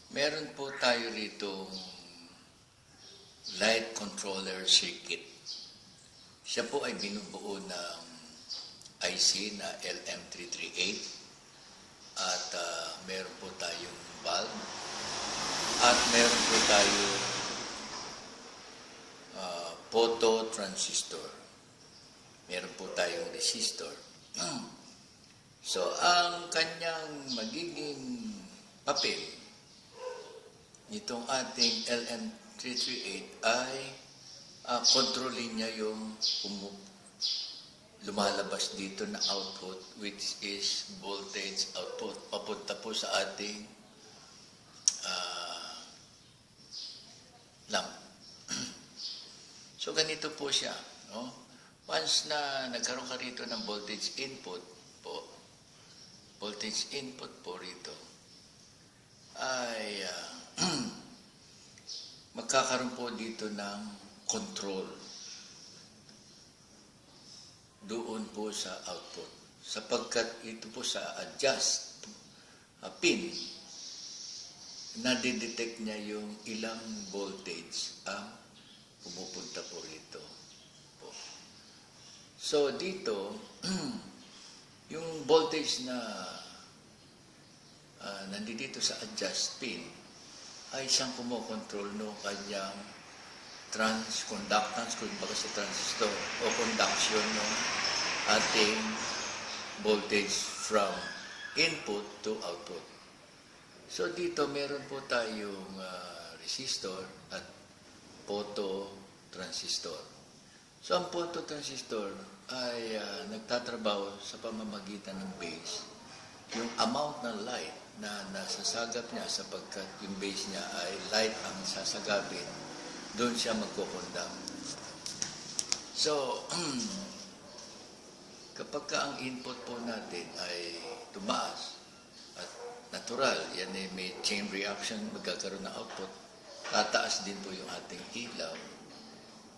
Meron po tayo rito light controller circuit. Siya po ay binubuo ng IC na LM338 at meron po tayong bulb at meron po tayong photo transistor. Meron po tayong resistor. So, ang kanyang magiging papel nitong ating LM338 ay kontrolin niya yung lumalabas dito na output, which is voltage output. Papunta po sa ating lamp. So, ganito po siya. No? Once na nagkaroon ka rito ng voltage input po rito, ay magkakaroon po dito ng control doon po sa output. Sapagkat ito po sa adjust pin, nadidetect niya yung ilang voltage ang pumupunta po rito. So dito, yung voltage na nandito sa adjust pin ay siyang kumokontrol no kanyang conductance, kung baga sa transistor, o conduction ng ating voltage from input to output. So dito meron po tayong resistor at photo transistor. So ang photo transistor ay nagtatrabaho sa pamamagitan ng base. Yung amount ng light na nasasagap niya sapagkat yung base niya ay light ang sasagapin, doon siya magkukondam. So, kapag ang input po natin ay tumaas at natural, yan ay may chain reaction, magkakaroon ng output, tataas din po yung ating ilaw.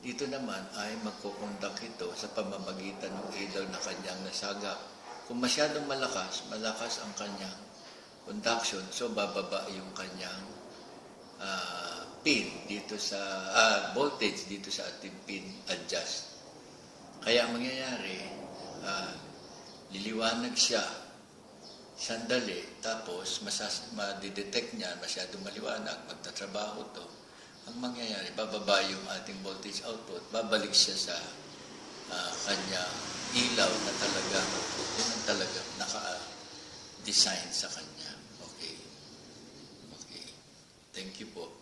Dito naman ay magkukondak ito sa pamamagitan ng ilaw na kanyang nasagap. Kung masyadong malakas ang kanyang conduction, so bababa yung kanyang pin dito sa voltage dito sa ating pin adjust. Kaya ang mangyayari, liliwanag siya sandali, tapos madidetect niya masyadong maliwanag, magtatrabaho to. Ang mangyayari, bababa yung ating voltage output, babalik siya sa kanyang ilaw na talaga, yun ang talaga naka-design sa kanya. Okay. Thank you po.